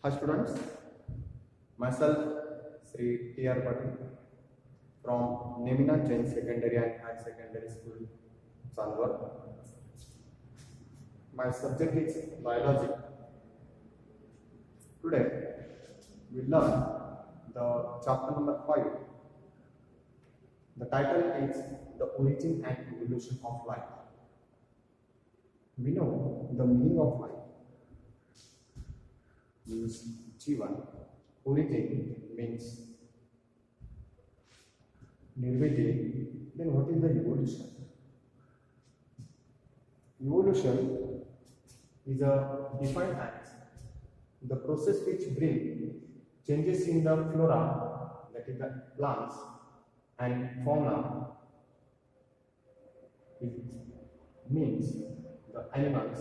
Hi students, myself Sri T.R. Patil from Nemina Jain Secondary and High Secondary School, Chandwar. My subject is biology. Today we learn the chapter number 5. The title is The Origin and Evolution of Life. We know the meaning of life. Means Jivan. Origin means Nirviti. Then what is the evolution? Evolution is a defined as the process which brings changes in the flora, that is the plants and fauna. It means the animals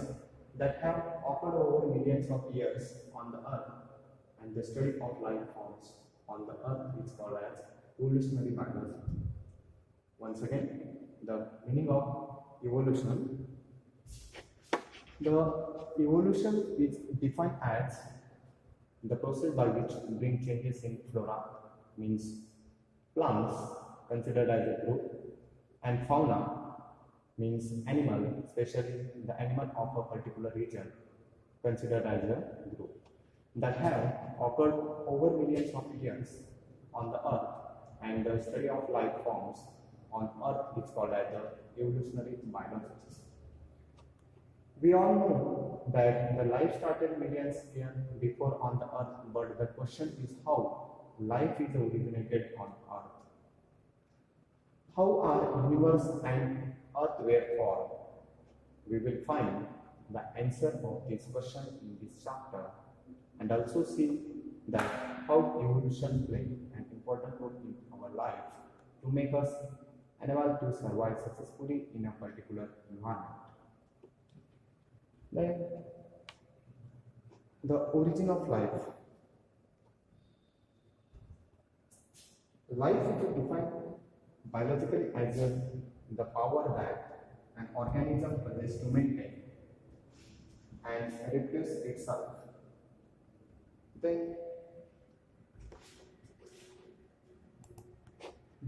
that have occurred over millions of years on the earth, and the study of life forms on the earth is called as evolutionary biology. Once again, the meaning of evolution. The evolution is defined as the process by which bring changes in flora, means plants considered as a group, and fauna means animal, especially the animal of a particular region considered as a group, that have occurred over millions of years on the earth, and the study of life forms on earth is called as the evolutionary biology. We all know that the life started millions years before on the earth, but the question is how life is originated on earth. How our universe and earth were formed? We will find the answer of this question in this chapter, and also see that how evolution plays an important role in our life to make us able to survive successfully in a particular environment. Then, the origin of life. Life is defined biologically as the power that an organism possesses to maintain and reproduce itself. Then,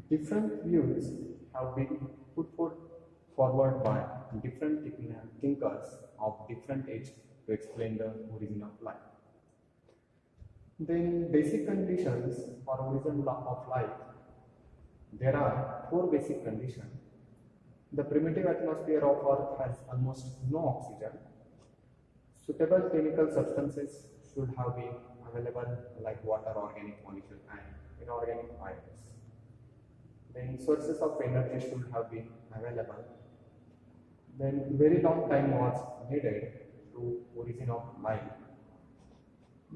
different views have been put forward by different thinkers of different age to explain the origin of life. Then, basic conditions for origin of life. There are 4 basic conditions. The primitive atmosphere of Earth has almost no oxygen. Suitable chemical substances should have been available, like water, organic molecules, and inorganic ions. Then sources of energy should have been available. Then very long time was needed to origin of life.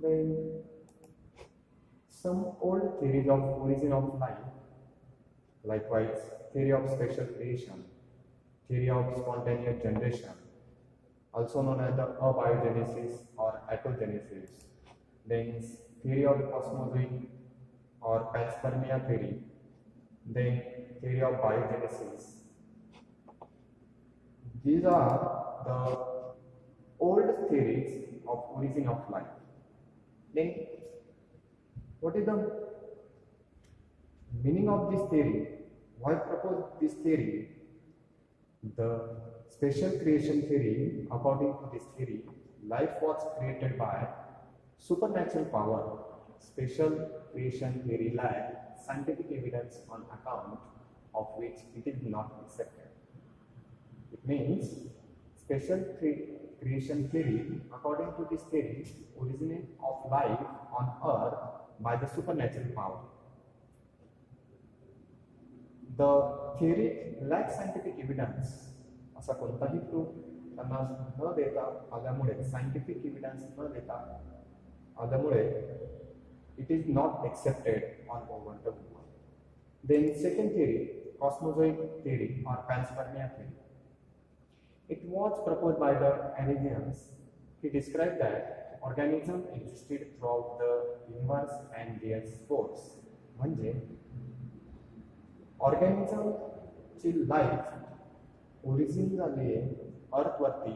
Then some old theories of origin of life, likewise theory of special creation, theory of spontaneous generation, also known as the abiogenesis or autogenesis, then theory of cosmozoic or panspermia theory, then theory of biogenesis. These are the old theories of origin of life. Then what is the meaning of this theory? Why propose this theory? The special creation theory, according to this theory, life was created by supernatural power. Special creation theory lacks scientific evidence on account of which it is not accepted. It means special creation theory, according to this theory, origin of life on earth by the supernatural power. The theory lacks scientific evidence. असा कोणताही proof त्यांना न देता आल्यामुळे, scientific evidence न देता आल्यामुळे, it is not accepted on over the world. Then second theory, cosmozoic theory or panspermia theory. It was proposed by the Aristotle. He described that organisms existed throughout the universe and their spores. म्हणजे organism ची life origin झाली आहे अर्थ वरती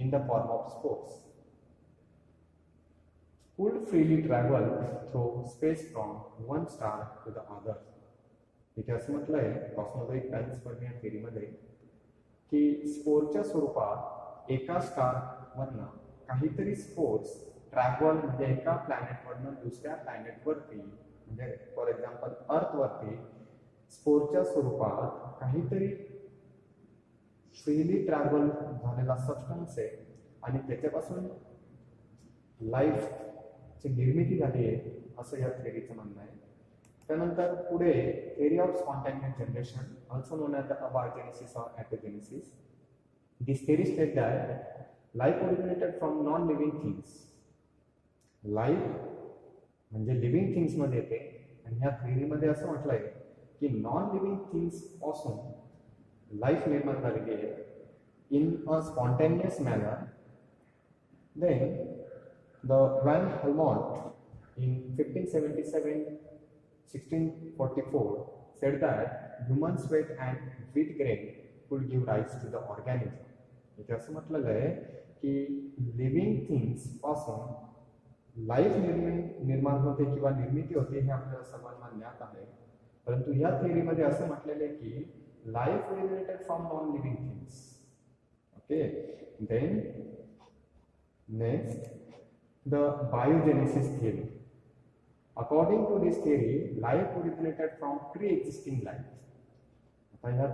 in the form of spores. could freely travel through space from one star to the other. इथे असं म्हटलंय कॉस्मोलॉजिक पॅन्सपर्मिया थिअरीमध्ये की स्पोरच्या स्वरूपात एका स्टारवरनं काहीतरी स्पोर्स ट्रॅव्हल म्हणजे एका प्लॅनेटवरनं दुसऱ्या प्लॅनेटवरती म्हणजे फॉर एक्झाम्पल अर्थवरती स्पोरच्या स्वरूपात काहीतरी फ्रीली ट्रॅव्हल झालेला सबस्टन्स आहे आणि त्याच्यापासून लाईफची निर्मिती झाली आहे असं या थिअरीचं म्हणणं आहे. त्यानंतर पुढे theory of spontaneous generation, also known as the abiogenesis or apoptosis. This theory states that life originated from non-living things. Life म्हणजे लिव्हिंग थिंग्स मध्ये येते आणि ह्या थिअरीमध्ये असं म्हटलंय की नॉन लिव्हिंग थिंग्स पासून लाईफ निर्माण झालेली आहे in a spontaneous manner. Then the van Helmont in 1644 said that human sweat and wheat grain could give rise to the organism. इथे असं म्हटलेलं आहे की लिव्हिंग थिंग्स पासून लाईफ निर्माण होते किंवा निर्मिती होते हे आपल्याला सर्वांना ज्ञात आहे. परंतु या थिअरीमध्ये असं म्हटलेलं आहे की life originated from non living things. Okay, then next the biogenesis theory. According to this theory, life originated from pre-existing life. आता ह्या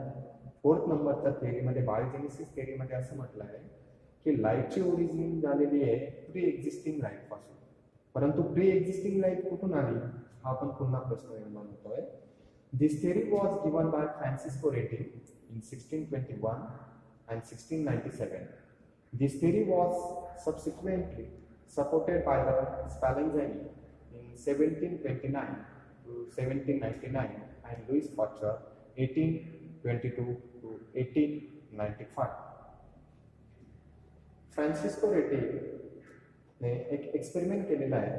फोर्थ नंबरच्या थिअरीमध्ये बायोजेनेसिस थिअरीमध्ये असं म्हटलं आहे की लाईफची ओरिजिन झालेली आहे प्री एक्झिस्टिंग लाईफ पासून. परंतु प्री एक्झिस्टिंग लाईफ कुठून आली हा आपण पुन्हा प्रश्न निर्माण होतोय. This theory was given by Francisco रेटी इन 1621 and 1697. This theory was subsequently supported by the Spallanzani in 1729 to 1799 and Louis Pasteur 1822 to 1895. Francisco रेटी ने एक एक्सपेरिमेंट केलेला आहे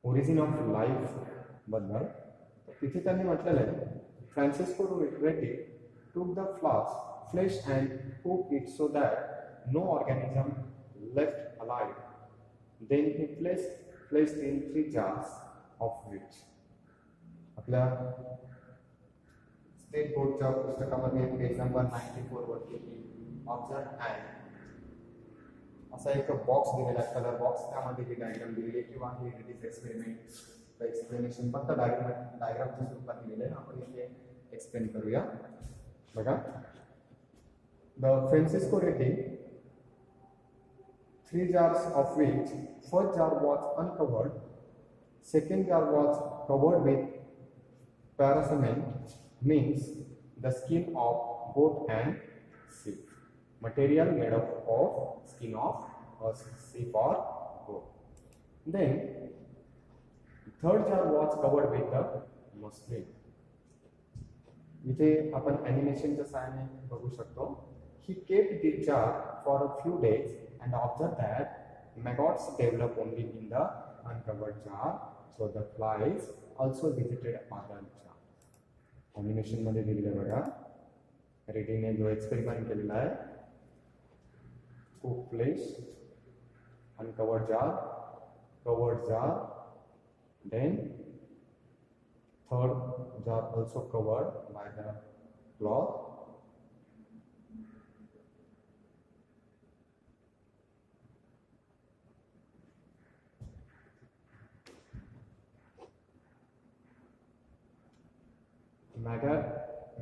ओरिजिन ऑफ लाईफ बद्दल. तिथे त्यांनी म्हटलेलं आहे फ्रान्सिस्को रेटी took the flesh and cooked it so that no organism left alive. Then he placed in 3 jars of wheat. आपल्या स्टेट बोर्डच्या पुस्तकामध्ये पेज नंबर 94 वरती ऑब्झर्व अँड असा एक बॉक्स दिलेला आहे, कलर बॉक्स. त्यामध्ये ही डायग्राम दिलेली आहे किंवा हे रिलीज एक्सपेरिमेंट एक्सप्लेनेशन फक्त डायग्रामच्या स्वरूपात दिलेलं आहे. आपण इथे एक्सप्लेन करूया. बघा, द फ्रान्सिस्को रेटी 3 jars of which first jar was uncovered, second jar was covered with parasement, means the skin of goat and sheep, material made up of skin of sheep or goat. Then third jar was covered with the muslin. इथे आपण ॲनिमेशनच्या सहाय्याने बघू शकतो. He kept the jar for a few days and observed that maggots develop only in the uncovered jar, so the flies also visited other jar. Animation मध्ये दिलेलं बघा, रेटीने जो experiment केलेला आहे, cook flesh, uncovered jar, covered jar, then third jar also covered by the cloth.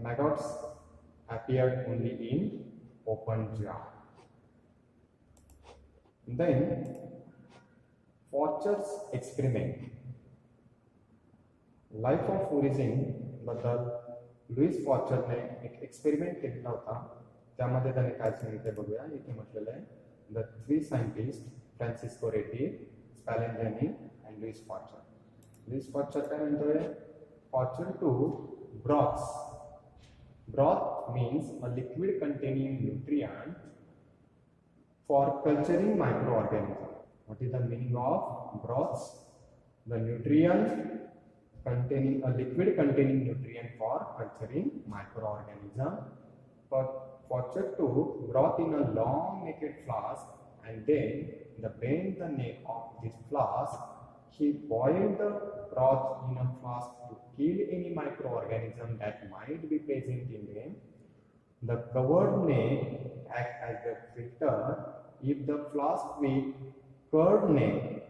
Maggots appeared only in open jar. Then Pasteur's experiment. Life of origin बद्दल Lewis पॉस्चरने एक experiment केलेला होता. त्यामध्ये त्याने काय सांगितले बघूया. इथे म्हटलेलं आहे the 3 scientist Francesco Redi, Spallanzani and Louis Pasteur. Louis Pasteur काय म्हणतोय, Pasteur two broths. Broth means a liquid containing nutrient for culturing microorganism. What is the meaning of broths? The nutrient containing a liquid containing nutrient for culturing microorganism. But Pasteur took broth in a long naked flask and then bend the neck of this flask. He boiled the broth in a flask to kill any microorganism that might be present in them. The covered neck acts as the filter. If the flask with curved neck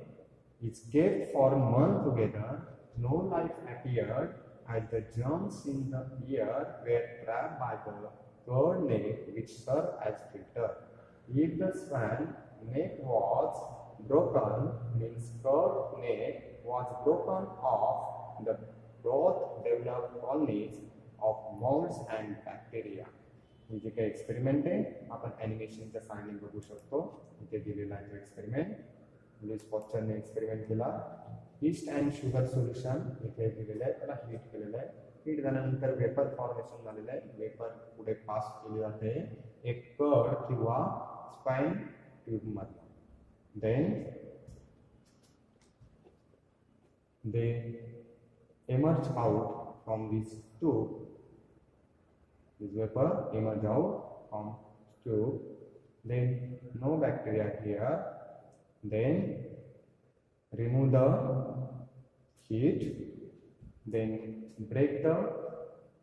is kept for a month together, no life appeared, as the germs in the air were trapped by the curved neck, which served as filter. If the swan neck was broken, means curved neck was broken off, the broth developed colonies of molds and bacteria. हे जे काही experiment आहे आपण ॲनिमेशनच्या साहाय्याने बघू शकतो. इथे दिलेला आहे तो एक्सपेरिमेंट. लुईस पॉस्चरने एक्सपेरिमेंट केला. ईस्ट अँड शुगर सोल्युशन इथे दिलेलं आहे, त्याला हीट केलेलं आहे. हीट झाल्यानंतर वेपर फॉर्मेशन झालेलं आहे. वेपर पुढे पास केली जाते एक कड किंवा स्पाइन ट्यूब मध्ये. Then they emerge out from this tube. This vapor emerge out from tube. Then no bacteria here. Then remove the heat. Then break the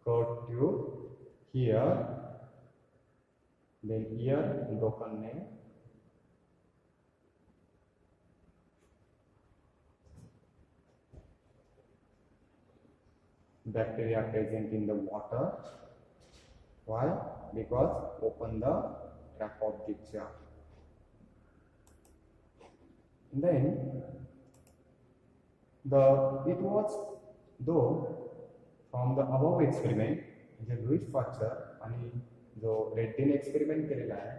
curved tube here. Then here broken neck. Bacteria present in the water. Why? Because open the trap of the jar. Then it was though from the above experiment, the Louis Pasteur आणि जो रेड्डीने experiment केलेला आहे,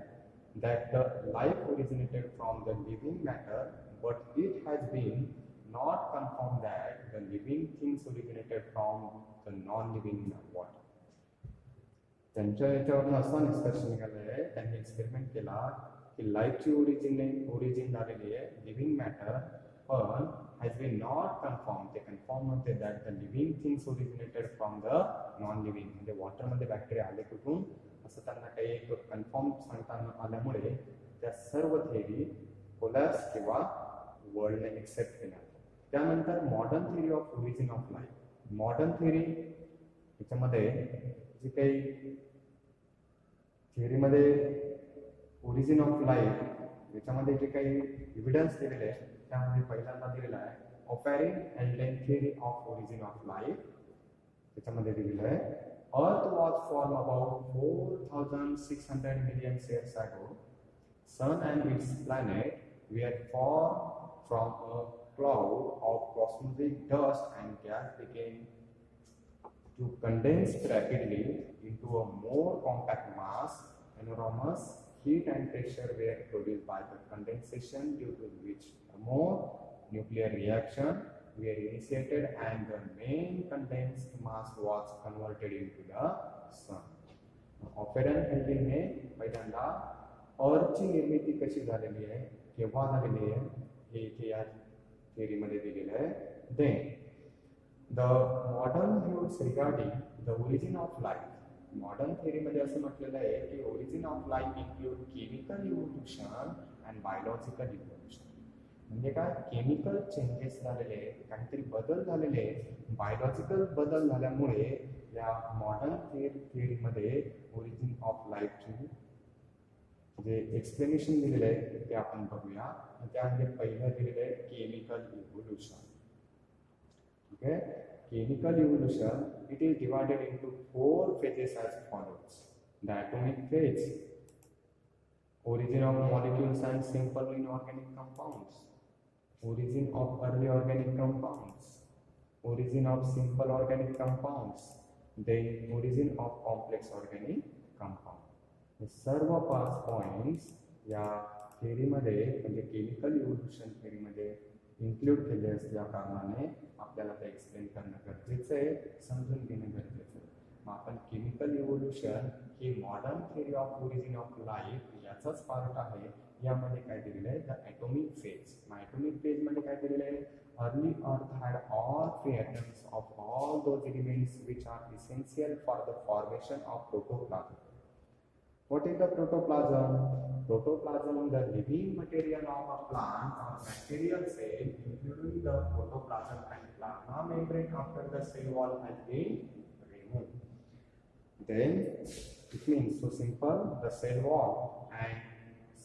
that the life originated from the living matter, but it has been not confirmed that the living things originated from the non-living water. त्यांच्या याच्यावरून असा निष्कर्ष निघाला आहे, त्यांनी एक्सपेरिमेंट केला की लाईफची ओरिजिन झालेली आहे लिव्हिंग मॅटर, पण हॅज बीन नॉट कन्फर्म. ते कन्फर्म होते that the living things originated from the non living. म्हणजे वॉटरमध्ये बॅक्टेरिया आले कुठून असं त्यांना काही एक कन्फर्म सांगता आल्यामुळे त्या सर्व थेअरी कोलॅप्स किंवा वर्ल्डने एक्सेप्ट केल्या. त्यानंतर modern theory of origin of life. Modern theory याच्यामध्ये जी काही थिअरीमध्ये ओरिजिन ऑफ लाईफ याच्यामध्ये जे काही एव्हिडन्स दिलेले आहे त्यामध्ये पहिल्यांदा दिलेला आहे Oparin Haldane theory of origin of life. त्याच्यामध्ये दिलेलं आहे earth was form about 4600 million years ago. Sun and its planet were formed from a cloud of cosmic dust and gas began to condense rapidly into a more compact mass. Enormous heat and pressure were produced by the condensation, due to which more nuclear reaction were initiated and the main condensed mass was converted into the sun. ऑफेरन हेल्डिंगने पहिल्यांदा अर्थची निर्मिती कशी झालेली आहे, केव्हा झालेली आहे हे इथे या थिअरीमध्ये दिलेलं आहे. Then the modern views regarding the origin of life. Modern थिअरीमध्ये असं म्हटलेलं आहे की origin of life include chemical evolution and biological evolution. म्हणजे काय, केमिकल चेंजेस झालेले आहेत, काहीतरी बदल झालेले आहेत, बायोलॉजिकल बदल झाल्यामुळे या मॉडर्न थिअरीमध्ये ओरिजिन ऑफ लाईफची जे एक्सप्लेनेशन दिलेलं आहे ते आपण बघूया. त्यामध्ये पहिलं दिलेलं आहे केमिकल इव्होल्युशन. ठीक आहे, chemical evolution it is divided into 4 phases as follows. The atomic phase, origin of molecules and simple inorganic compounds, origin of early organic compounds, origin of simple organic compounds, then origin of complex organic compound. हे सर्व 5 points या थिअरीमध्ये म्हणजे chemical evolution थिअरीमध्ये include केले असल्या कारणाने आपल्याला ते एक्सप्लेन करणं गरजेचं आहे, समजून घेणं गरजेचं आहे. मग आपण केमिकल इव्होल्युशन ही modern theory of origin of life याचाच पार्ट आहे. यामध्ये काय दिलेलं आहे, द ॲटॉमिक फेज. मग ॲटॉमिक फेजमध्ये काय दिलेलं आहे, early earth had all free atoms of all those elements which are essential for the formation of protoplasm. What is the protoplasm? Protoplasm, the living material of a plant or bacterial cell, including the protoplasm and plasma membrane after the cell wall has been removed. Then it means so simple, the cell wall and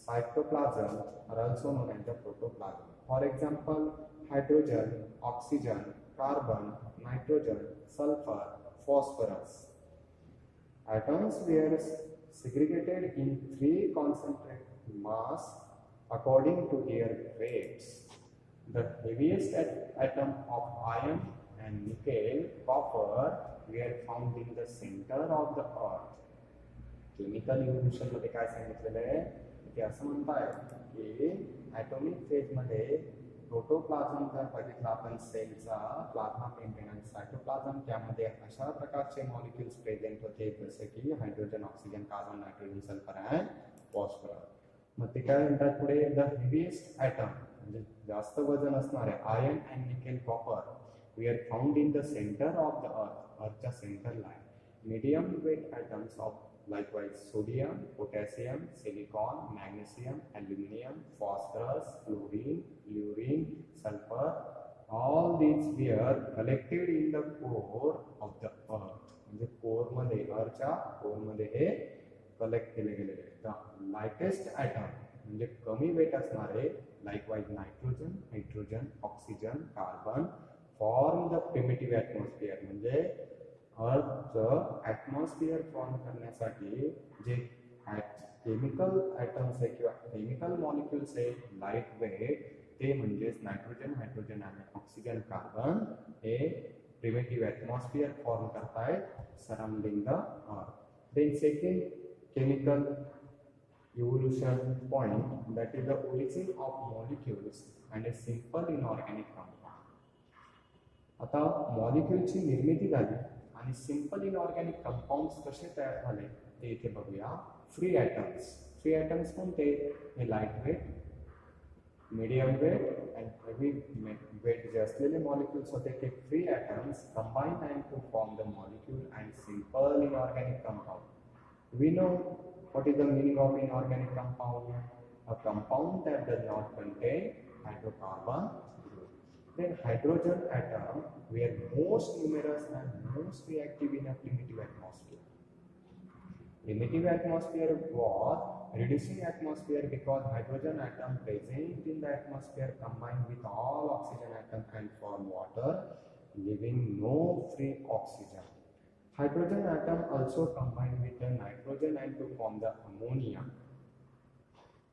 cytoplasm are also known as the protoplasm. For example, hydrogen, oxygen, carbon, nitrogen, sulfur, phosphorus. Atoms were segregated in three concentric mass according to their weights. The heaviest atom of iron and nickel, copper were found in the center of the earth. Chemical evolution मध्ये काय सांगितलेलं आहे की असं म्हणतायत की atomic phase मध्ये प्रोटोप्लाझम जर बघितला आपण सेलचा प्लाझ्मा मेम्ब्रेन आणि सायटोप्लाझम त्यामध्ये अशा प्रकारचे मॉलिक्युल्स प्रेझेंट होते जसे की hydrogen oxygen carbon nitrogen sulphur and phosphorus. मग ते काय म्हणतात पुढे द हेवीएस्ट ॲटम म्हणजे जास्त वजन असणारे iron and nickel copper we are found in the centre of the earth अर्थच्या सेंटरला आहे. Medium weight atoms of likewise sodium, potassium, silicon, magnesium, aluminum, phosphorus, fluorine, fluorine, sulfur, all these were collected in the core of the earth. म्हणजे core मध्ये अर्थच्या core मध्ये हे collect केले गेलेले. The lightest atom म्हणजे कमी वेट असणारे likewise nitrogen, hydrogen, oxygen, carbon form the primitive atmosphere. म्हणजे अर्थचं atmosphere form करण्यासाठी जे केमिकल ॲटम्स आहे किंवा केमिकल मॉलिक्युल्स आहे लाईट वेट ते म्हणजेच नायट्रोजन, हायड्रोजन आणि ऑक्सिजन, कार्बन हे प्रिमिटिव्ह ॲटमॉस्फिअर फॉर्म करतायत surrounding the earth. Then second chemical evolution point that is the origin of molecules and a simple inorganic compound. आता मॉलिक्युलची निर्मिती झाली आणि सिंपल इनऑर्गॅनिक कंपाउंड्स कसे तयार झाले ते इथे बघूया. फ्री ॲटम्स कोणते हे light weight, medium weight and heavy weight जे असलेले मॉलिक्युल्स होते ते free atoms combine and to form the molecule and simple inorganic compound. We know what is the meaning of inorganic compound? A compound that does not contain hydrocarbon group. Then hydrogen atom were most numerous and most reactive in a primitive atmosphere. Primitive atmosphere was reducing atmosphere because hydrogen atom present in the atmosphere combined with all oxygen atom and form water, leaving no free oxygen. Hydrogen atom also combined with the nitrogen and to form the ammonia.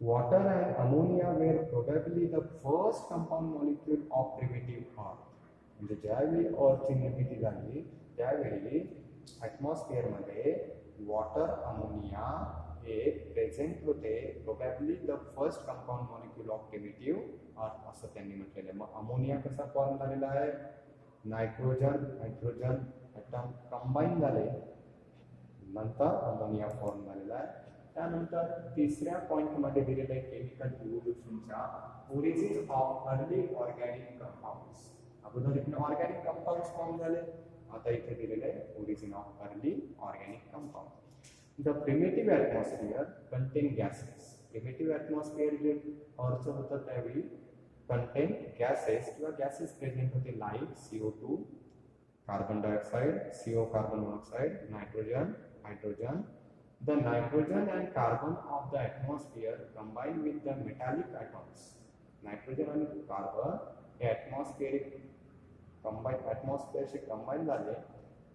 Water and ammonia were probably the first compound molecule of primitive earth. म्हणजे ज्यावेळी अर्थची निर्मिती झाली त्यावेळी ॲटमॉस्फिअरमध्ये water, ammonia हे present होते. Probably the first compound molecule of primitive earth असं त्यांनी म्हटलेलं आहे. मग अमोनिया कसा फॉर्म झालेला आहे? नायट्रोजन, हायड्रोजन ॲटम कंबाईन झाले नंतर अमोनिया फॉर्म झालेला आहे. त्यानंतर तिसऱ्या पॉईंटमध्ये दिलेलं आहे केमिकल इव्होल्यूशनच्या origin of early organic compounds. अगोदर इथे ऑर्गॅनिक कंपाऊंड्स फॉर्म झाले, आता इथे दिलेलं आहे origin of early organic compound. The primitive atmosphere contain gases. Primitive atmosphere जे अर्थचं होतं त्यावेळी कंटेन गॅसेस किंवा गॅसेस प्रेझेंट होते like CO2, carbon dioxide, CO carbon monoxide, nitrogen, hydrogen. The nitrogen and carbon of the atmosphere combine with the metallic atoms. Nitrogen and carbon हे ॲटमॉस्फिअरशी combine झाले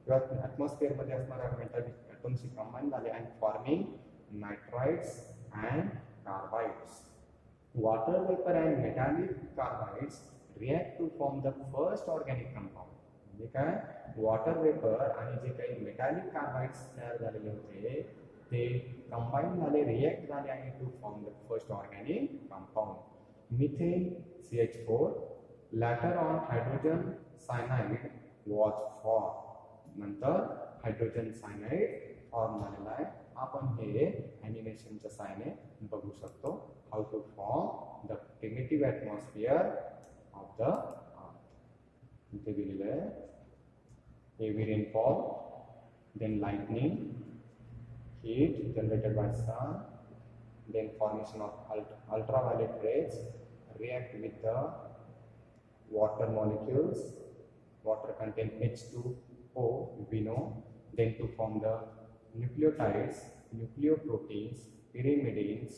किंवा ॲटमॉस्फिअरमध्ये असणाऱ्या मेटॅलिक ॲटमशी कंबाईन झाले and forming nitrides and carbides. Water vapor and metallic carbides react to form the first organic compound. म्हणजे काय वॉटर वेपर आणि जे काही मेटॅलिक कार्बाइड्स तयार झालेले होते ते कंबाईन झाले, रिएक्ट झाले आणि to form the first organic compound. Methane CH4. Later on hydrogen cyanide was form. नंतर हायड्रोजन सायनाइड फॉर्म झालेला आहे. आपण हे ॲनिमेशनच्या साहाय्याने बघू शकतो how to form the primitive atmosphere of the earth. इथे दिलेलं आहे heavy rainfall, then lightning, heat generated by sun, then formation of ultraviolet rays react with the water molecules. Water contain H2O, we know, then to form the nucleotides, nucleoproteins, pyrimidines,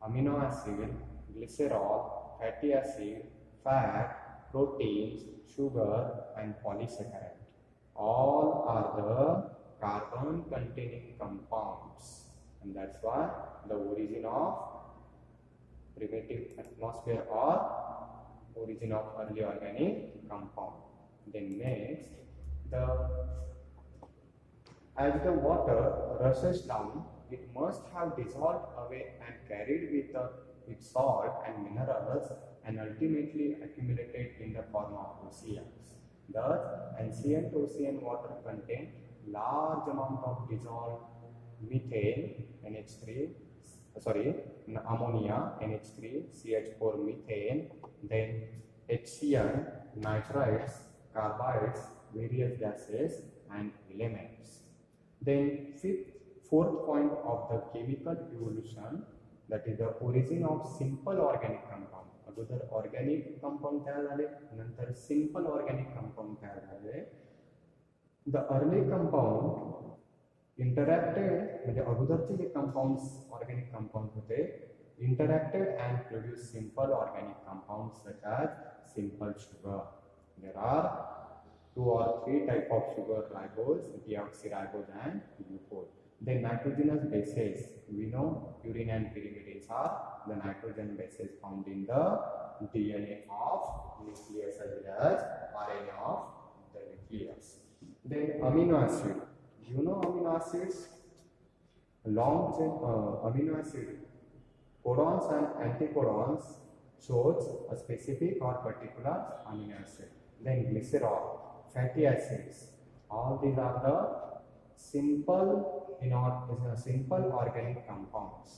amino acid, glycerol, fatty acid, fat, proteins, sugar and polysaccharide. All are the carbon containing compounds, and that's why the origin of primitive atmosphere or origin of early organic compound. Then next, as the water rushes down, it must have dissolved away and carried with its salt and minerals and ultimately accumulated in the form of oceans. Thus, ancient ocean water contained large amount of dissolved methane, ammonia, NH3, CH4 methane, then HCl, nitrites, carbides, various gases and elements. Then fourth point of the chemical evolution, that is the origin of simple organic compound. अगोदर organic compound तयार झाले, नंतर simple organic compound तयार झाले. The early compound interacted, म्हणजे अगोदरचे जे compounds organic compounds होते, interacted and produced simple organic compounds such as simple sugar. There are 2 or 3 type of sugar, ribose, deoxyribose and glucose. Then nitrogenous bases, we know purine and pyrimidines are the nitrogen bases found in the DNA of nucleus as well as RNA of the nucleus. Then amino acid, you know amino acids, long chain amino acid, codons and anticodons shows a specific or particular amino acid. Then glycerol, fatty acids, all these are the simple organic compounds.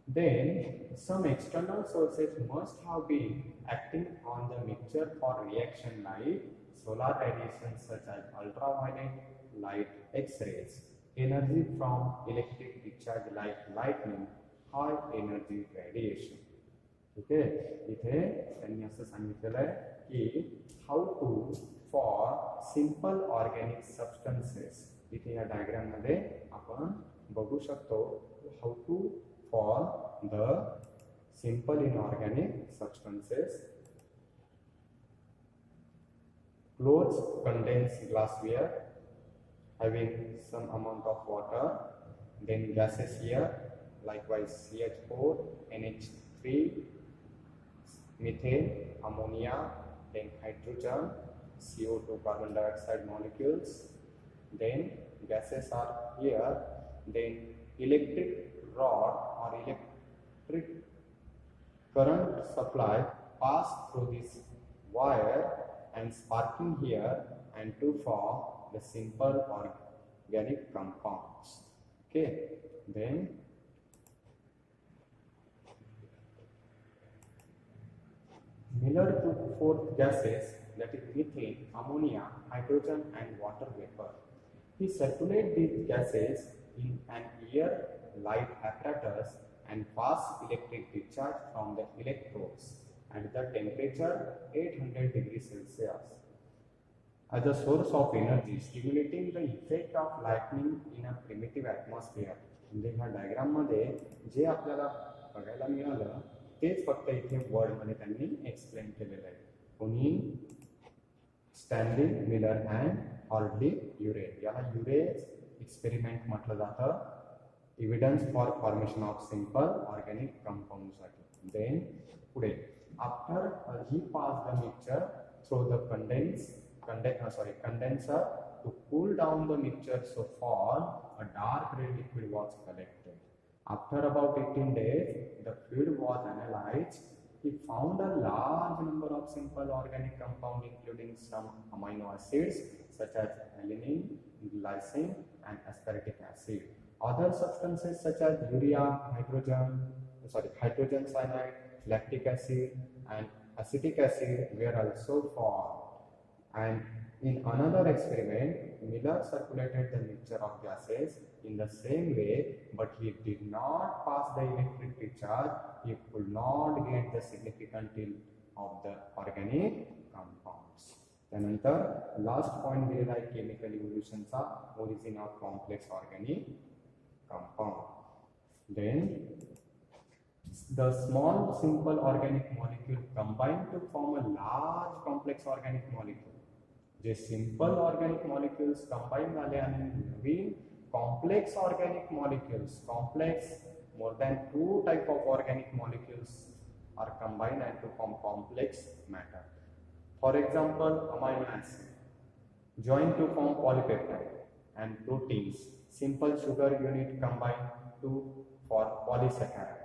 Then some external sources must have been acting on the mixture for reaction like solar radiation such as ultraviolet light, X-rays, energy from electric discharge like lightning, high energy radiation. Okay, इथे त्यांनी असं सांगितलेलं आहे की how to for simple organic substances. इथे या diagram मध्ये आपण बघू शकतो how to for the simple inorganic substances. Clothes condense glassware having some amount of water, then gases here likewise CH4, NH3, methane, ammonia, then hydrogen, CO2, carbon dioxide molecules, then gases are here, then electric rod or electric current supply pass through this wire and sparking here and to form the simple organic compounds. Okay, then Miller took 4 gases, that is methane, ammonia, hydrogen and water vapor. He circulated these gases in an air light apparatus and passed electric discharge from the electrodes at the temperature 800 degrees Celsius as a source of energy, stimulating the effect of lightning in a primitive atmosphere. म्हणजे ह्या diagram मध्ये जे आपल्याला बघायला मिळालं तेच फक्त इथे word मध्ये त्यांनी एक्सप्लेन केलेलं आहे. कोणी? Stanley Miller and Harold Urey. याला युरे एक्सपेरिमेंट म्हटलं जातं, evidence for formation of simple organic compound साठी. देन पुढे after he pass the mixture through the condenser to cool down the mixture so far a dark red liquid was collected. After about 18 days, the fluid was analyzed. He found a large number of simple organic compounds including some amino acids such as alanine, glycine and aspartic acid. Other substances such as urea, hydrogen cyanide, lactic acid and acetic acid were also formed. And In another experiment, Miller circulated the mixture of gases in the same way, but he did not pass the electric charge. He could not get the significant tilt of the organic compounds. त्यानंतर last point दिलेला आहे chemical इव्होल्युशनचा, origin of complex organic compound. Then the small simple organic molecule combine to form a large complex organic molecule. जे simple organic molecules combine झाले आणि नवीन complex organic molecules, complex more than 2 type of organic molecules are combined and to form complex matter. For example, amino acid join to form polypeptide, and proteins simple sugar unit combine to for polysaccharide.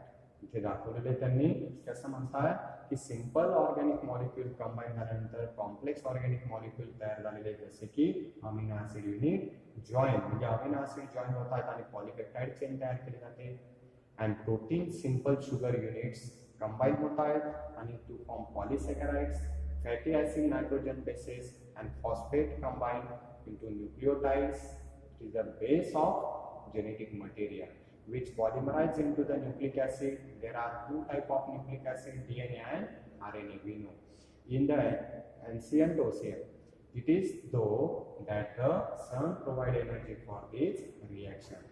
इथे दाखवलेले त्यांनी कसं म्हणतात की simple organic molecule combine झाल्यानंतर complex organic molecule तयार झालेले, जसे की अमिनो ऍसिड युनिट जॉईन, म्हणजे अमिनो ऍसिड जॉईन होतात आणि पॉलीपेप्टाइड चेन तयार केली जाते. And protein simple sugar units combine होत आहेत आणि to form polysaccharides, fatty acid, nitrogen bases and phosphate combine into nucleotides. It is the base of genetic material which polymerize into the nucleic acid. There are 2 type of nucleic acid, DNA and RNA, we know. In the ancient ocean, it is though that the sun provide energy for this reaction.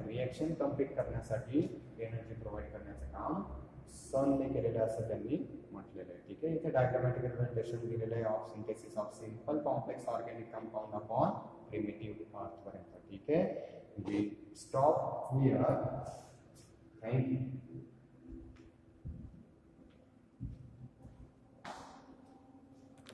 Reaction complete करण्यासाठी energy provide करण्याचं काम सनने केलेलं असं त्यांनी म्हटलेलं आहे. ठीक आहे, इथे डायग्रामॅटिक रिप्रेझेंटेशन दिलेलं आहे of synthesis of simple complex organic compound upon primitive earth पर्यंत. ठीक आहे, we stop here. Thank you.